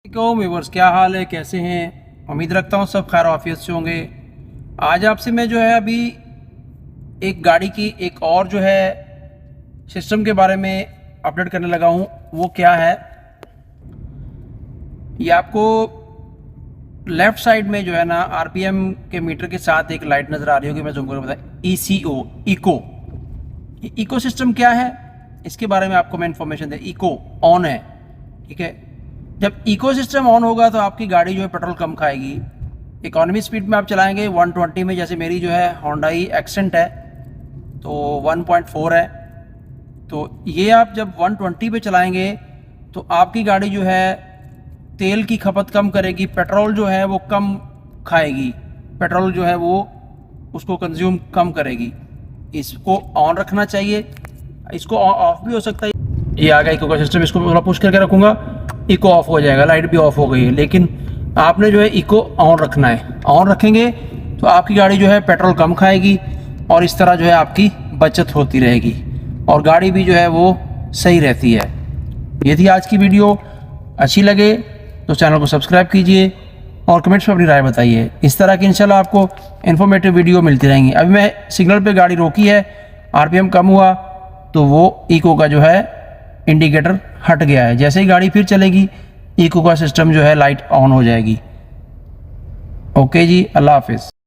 Viewers, क्या हाल है, कैसे हैं? उम्मीद रखता हूँ सब खैर आफियत से होंगे। आज आपसे मैं जो है अभी एक गाड़ी की एक और जो है सिस्टम के बारे में अपडेट करने लगा हूँ। वो क्या है, ये आपको लेफ़्ट साइड में जो है ना आरपीएम के मीटर के साथ एक लाइट नज़र आ रही होगी। मैं तुमको बताया ECO इको सिस्टम क्या है, इसके बारे में आपको मैं इन्फॉर्मेशन दे। इको ऑन है, ठीक है। जब इको सिस्टम ऑन होगा तो आपकी गाड़ी जो है पेट्रोल कम खाएगी। इकोनॉमी स्पीड में आप चलाएंगे 120 में, जैसे मेरी जो है होंडाई एक्सेंट है तो 1.4 है। तो ये आप जब 120 पे चलाएंगे तो आपकी गाड़ी जो है तेल की खपत कम करेगी, पेट्रोल जो है वो कम खाएगी, पेट्रोल जो है वो उसको कंज्यूम कम करेगी। इसको ऑन रखना चाहिए, इसको ऑफ भी हो सकता है। ये आ गया इको का सिस्टम, इसको थोड़ा पुश करके रखूँगा, इको ऑफ हो जाएगा। लाइट भी ऑफ हो गई है, लेकिन आपने जो है इको ऑन रखना है। ऑन रखेंगे तो आपकी गाड़ी जो है पेट्रोल कम खाएगी और इस तरह जो है आपकी बचत होती रहेगी और गाड़ी भी जो है वो सही रहती है। यदि आज की वीडियो अच्छी लगे तो चैनल को सब्सक्राइब कीजिए और कमेंट्स में अपनी राय बताइए। इस तरह की इंशाल्लाह आपको इन्फॉर्मेटिव वीडियो मिलती रहेंगी। अभी मैं सिग्नल पे गाड़ी रोकी है, आरपीएम कम हुआ तो वो इको का जो है इंडिकेटर हट गया है। जैसे ही गाड़ी फिर चलेगी इको का सिस्टम जो है लाइट ऑन हो जाएगी। ओके जी, अल्लाह हाफिज़।